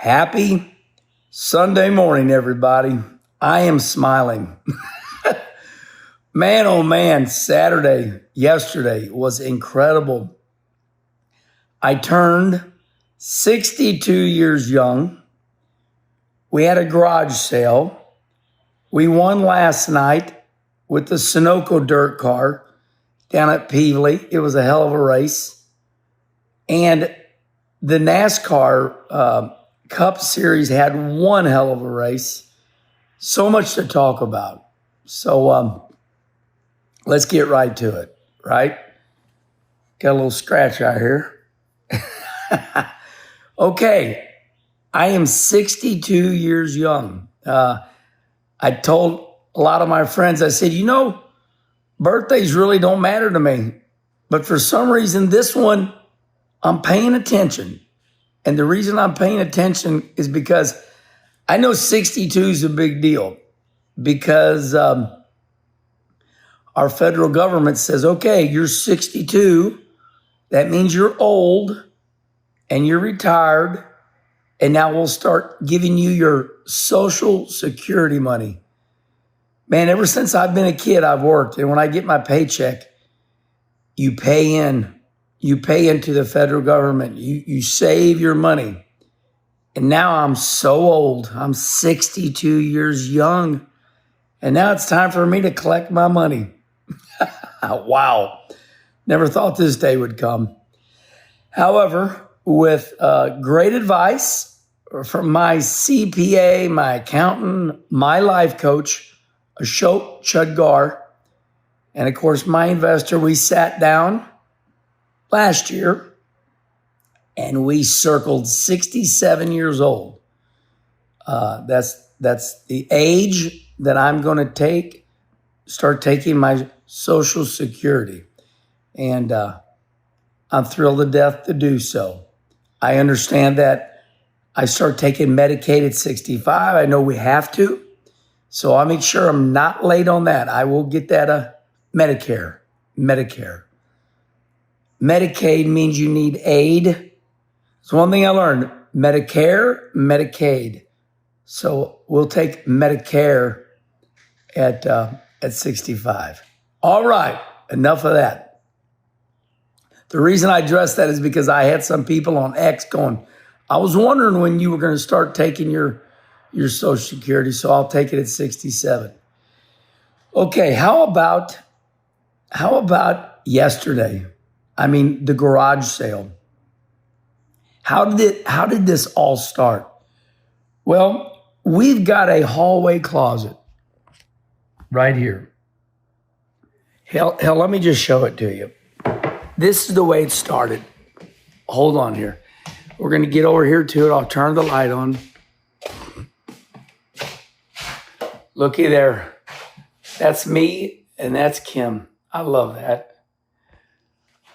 Happy Sunday morning, everybody. I am smiling. Man, oh man, yesterday was incredible. I turned 62 years young. We had a garage sale. We won last night with the Sunoco dirt car down at Peevely. It was a hell of a race. And the NASCAR Cup Series had one hell of a race. So much to talk about. So let's get right to it, right? Got a little scratch out here. Okay, I am 62 years young. I told a lot of my friends, I said, birthdays really don't matter to me. But for some reason, this one, I'm paying attention. And the reason I'm paying attention is because I know 62 is a big deal because our federal government says, okay, you're 62. That means you're old and you're retired. And now we'll start giving you your Social Security money. Man, ever since I've been a kid, I've worked. And when I get my paycheck, you pay into the federal government. You save your money. And now I'm so old. I'm 62 years young. And now it's time for me to collect my money. Wow. Never thought this day would come. However, with great advice from my CPA, my accountant, my life coach, Ashok Chudgar, and of course my investor, we sat down last year and we circled 67 years old. That's the age that I'm going to start taking my Social Security. And I'm thrilled to death to do so. I understand that I start taking Medicaid at 65. I know we have to. So I'll make sure I'm not late on that. I will get that Medicare. Medicaid means you need aid. It's one thing I learned. Medicare, Medicaid. So we'll take Medicare at 65. All right, enough of that. The reason I addressed that is because I had some people on X going, I was wondering when you were going to start taking your Social Security, so I'll take it at 67. Okay, how about yesterday? I mean, the garage sale. How did this all start? Well, we've got a hallway closet right here. Hell, let me just show it to you. This is the way it started. Hold on here. We're going to get over here to it. I'll turn the light on. Looky there. That's me and that's Kim. I love that.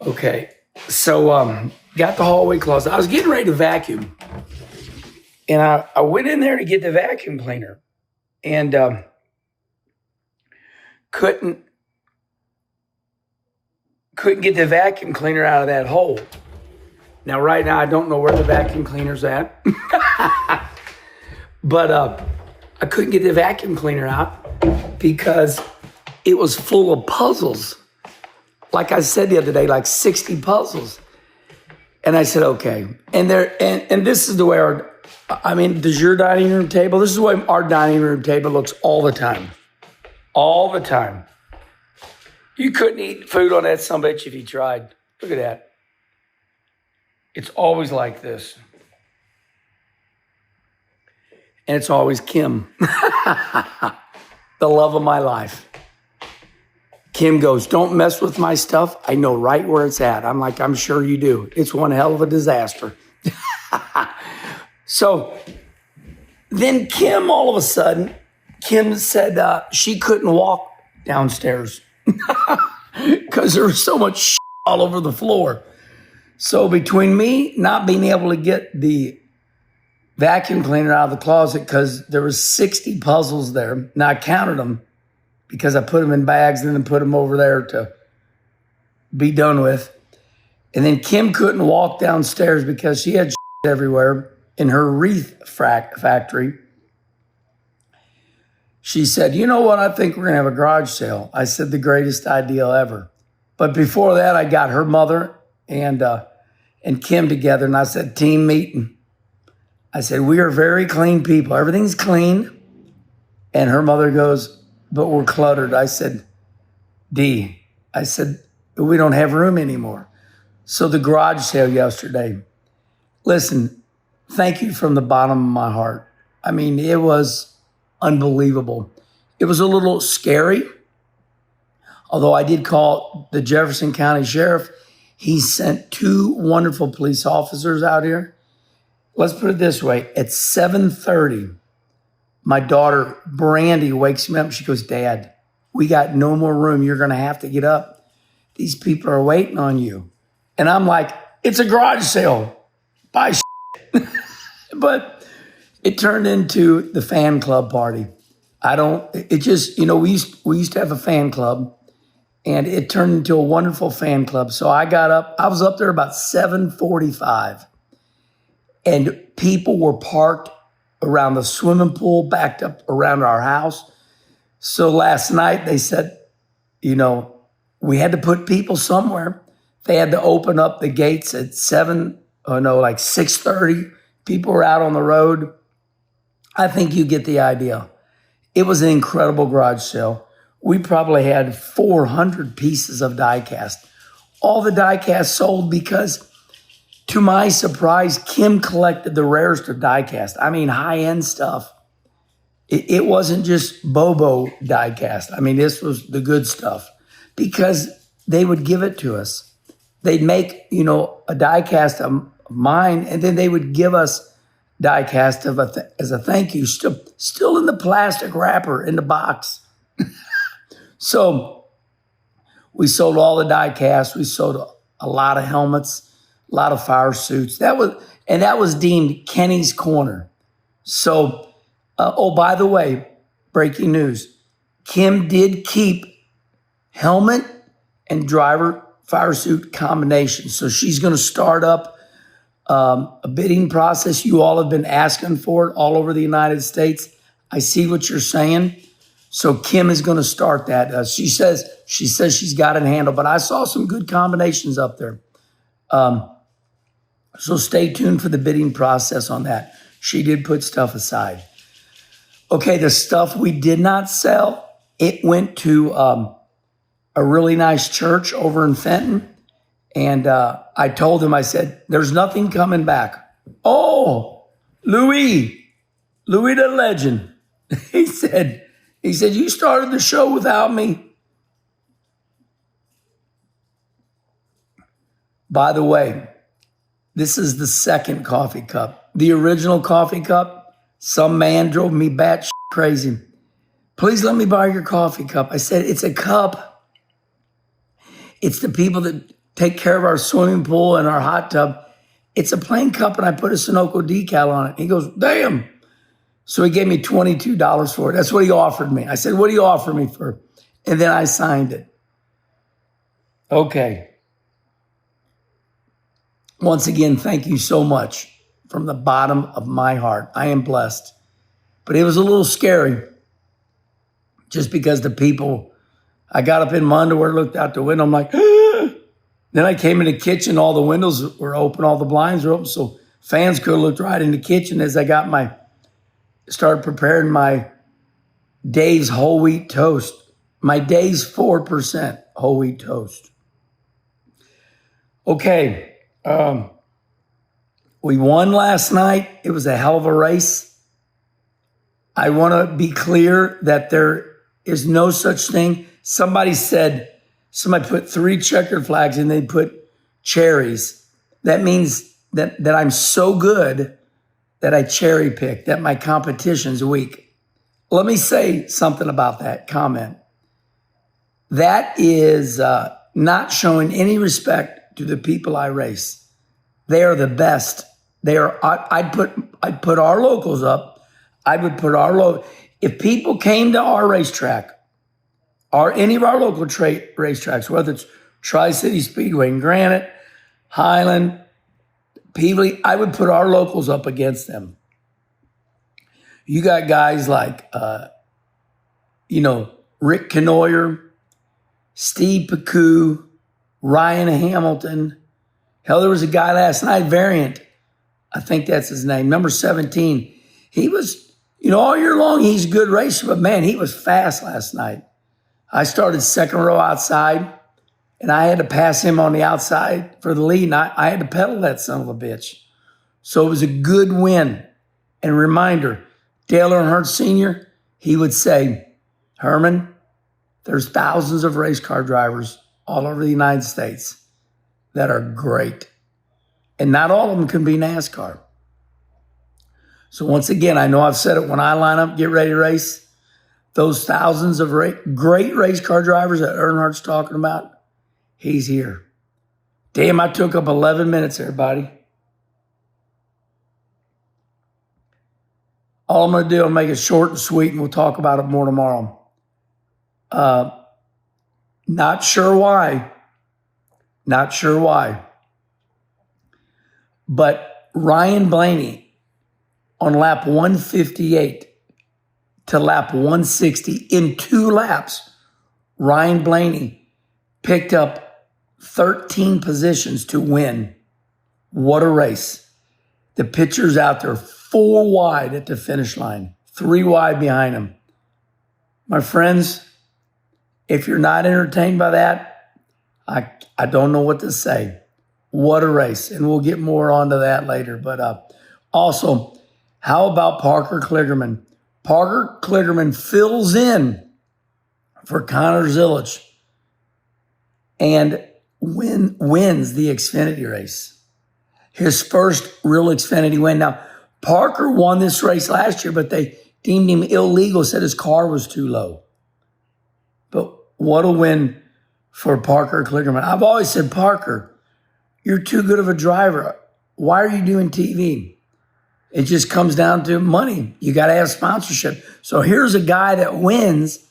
Okay. So got the hallway closet. I was getting ready to vacuum. And I went in there to get the vacuum cleaner. And couldn't get the vacuum cleaner out of that hole. Now, right now, I don't know where the vacuum cleaner's at. But I couldn't get the vacuum cleaner out because it was full of puzzles. Like I said the other day, like 60 puzzles. And I said, okay. And this is the way does your dining room table? This is the way our dining room table looks all the time. All the time. You couldn't eat food on that sumbitch if you tried. Look at that. It's always like this. And it's always Kim. The love of my life. Kim goes, don't mess with my stuff. I know right where it's at. I'm like, I'm sure you do. It's one hell of a disaster. So then Kim, all of a sudden, Kim said she couldn't walk downstairs. Because there was so much shit all over the floor. So between me not being able to get the vacuum cleaner out of the closet because there was 60 puzzles there. Now I counted them because I put them in bags and then put them over there to be done with. And then Kim couldn't walk downstairs because she had shit everywhere. in her wreath factory. She said, you know what? I think we're going to have a garage sale. I said, the greatest idea ever. But before that, I got her mother and Kim together, and I said, team meeting. I said, we are very clean people. Everything's clean. And her mother goes, but we're cluttered. I said, D, I said, we don't have room anymore. So the garage sale yesterday, listen, thank you from the bottom of my heart. I mean, it was unbelievable. It was a little scary, although I did call the Jefferson County Sheriff. He sent 2 wonderful police officers out here. Let's put it this way. At 7:30, my daughter, Brandy, wakes me up. She goes, Dad, we got no more room. You're going to have to get up. These people are waiting on you. And I'm like, it's a garage sale. Buy shit. But it turned into the fan club party. We used to have a fan club, and it turned into a wonderful fan club. So I got up. I was up there about 7:45. And people were parked around the swimming pool, backed up around our house. So last night they said, we had to put people somewhere. They had to open up the gates at 6:30. People were out on the road. I think you get the idea. It was an incredible garage sale. We probably had 400 pieces of die-cast. All the die-cast sold because, to my surprise, Kim collected the rarest of die-cast. I mean, high-end stuff. It wasn't just Bobo die-cast. I mean, this was the good stuff because they would give it to us. They'd make, a die-cast of mine, and then they would give us die-cast as a thank you, still in the plastic wrapper in the box. So we sold all the die-cast. We sold a lot of helmets, a lot of fire suits. That was deemed Kenny's Corner. So, by the way, breaking news, Kim did keep helmet and driver fire suit combination. So she's going to start up a bidding process. You all have been asking for it all over the United States. I see what you're saying. So Kim is going to start that. She says she's got it handled, but I saw some good combinations up there. So stay tuned for the bidding process on that. She did put stuff aside. Okay, the stuff we did not sell, it went to a really nice church over in Fenton. And I told him, I said, there's nothing coming back. Oh, Louis the legend. He said, you started the show without me. By the way, this is the second coffee cup. The original coffee cup, some man drove me batshit crazy. Please let me borrow your coffee cup. I said, it's a cup. It's the people that take care of our swimming pool and our hot tub. It's a plain cup, and I put a Sunoco decal on it. He goes, damn. So he gave me $22 for it. That's what he offered me. I said, what do you offer me for? And then I signed it. Okay. Once again, thank you so much from the bottom of my heart. I am blessed. But it was a little scary just because the people, I got up in my underwear, looked out the window. I'm like, ah. Then I came in the kitchen. All the windows were open. All the blinds were open. So fans could have looked right in the kitchen as I started preparing my Dave's whole wheat toast. My Dave's 4% whole wheat toast. Okay. We won last night. It was a hell of a race. I want to be clear that there is no such thing. Somebody put 3 checkered flags and they put cherries. That means that I'm so good that I cherry pick, that my competition's weak. Let me say something about that comment. That is not showing any respect to the people I race. They are the best. I'd put our locals up. I would put if people came to our racetrack, or any of our local racetracks, whether it's Tri-City Speedway in Granite, Highland, Peavey, I would put our locals up against them. You got guys like, Rick Knoyer, Steve Pecou, Ryan Hamilton. Hell, there was a guy last night, Variant. I think that's his name, number 17. He was, all year long, he's a good racer, but man, he was fast last night. I started second row outside, and I had to pass him on the outside for the lead, and I had to pedal that son of a bitch. So it was a good win. And reminder, Dale Earnhardt Sr., he would say, Herman, there's thousands of race car drivers all over the United States that are great. And not all of them can be NASCAR. So once again, I know I've said it, when I line up, get ready to race, those thousands of great race car drivers that Earnhardt's talking about, he's here. Damn, I took up 11 minutes, everybody. All I'm going to do is make it short and sweet, and we'll talk about it more tomorrow. Not sure why. But Ryan Blaney on lap 158 to lap 160 in 2 laps, Ryan Blaney picked up 13 positions to win. What a race. The picture's out there, 4 wide at the finish line, 3 wide behind him. My friends, if you're not entertained by that, I don't know what to say. What a race. And we'll get more onto that later. But also, how about Parker Kligerman? Parker Kligerman fills in for Connor Zilisch and wins the Xfinity race. His first real Xfinity win. Now, Parker won this race last year, but they deemed him illegal, said his car was too low. But what a win for Parker Kligerman. I've always said, Parker, you're too good of a driver. Why are you doing TV? It just comes down to money. You got to have sponsorship. So here's a guy that wins,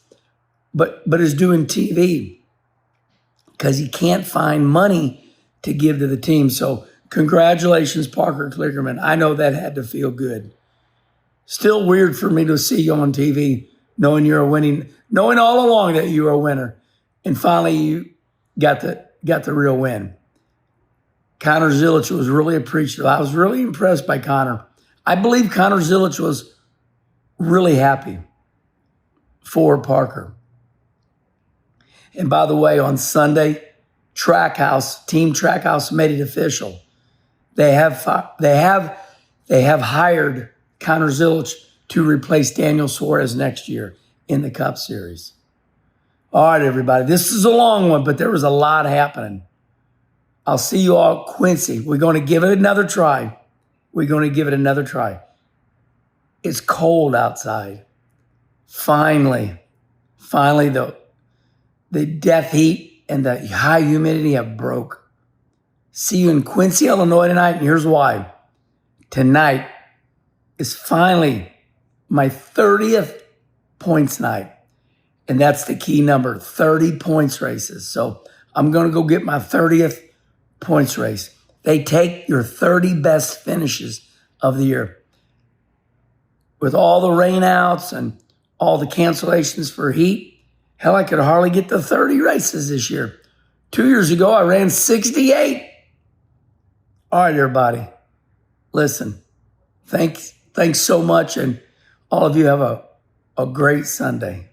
but is doing TV because he can't find money to give to the team. So congratulations, Parker Kligerman. I know that had to feel good. Still weird for me to see you on TV, knowing you're knowing all along that you were a winner. And finally, you got the real win. Connor Zilisch was really appreciative. I was really impressed by Connor. I believe Connor Zilisch was really happy for Parker. And by the way, on Sunday, Team Trackhouse made it official. They have hired Connor Zilisch to replace Daniel Suarez next year in the Cup Series. All right, everybody. This is a long one, but there was a lot happening. I'll see you all at Quincy. We're going to give it another try. It's cold outside. Finally, the death heat and the high humidity have broke. See you in Quincy, Illinois tonight, and here's why. Tonight is finally my 30th points night. And that's the key number, 30 points races. So I'm going to go get my 30th points race. They take your 30 best finishes of the year. With all the rainouts and all the cancellations for heat, hell, I could hardly get to 30 races this year. 2 years ago, I ran 68. All right, everybody. Listen, thanks so much, and all of you have a great Sunday.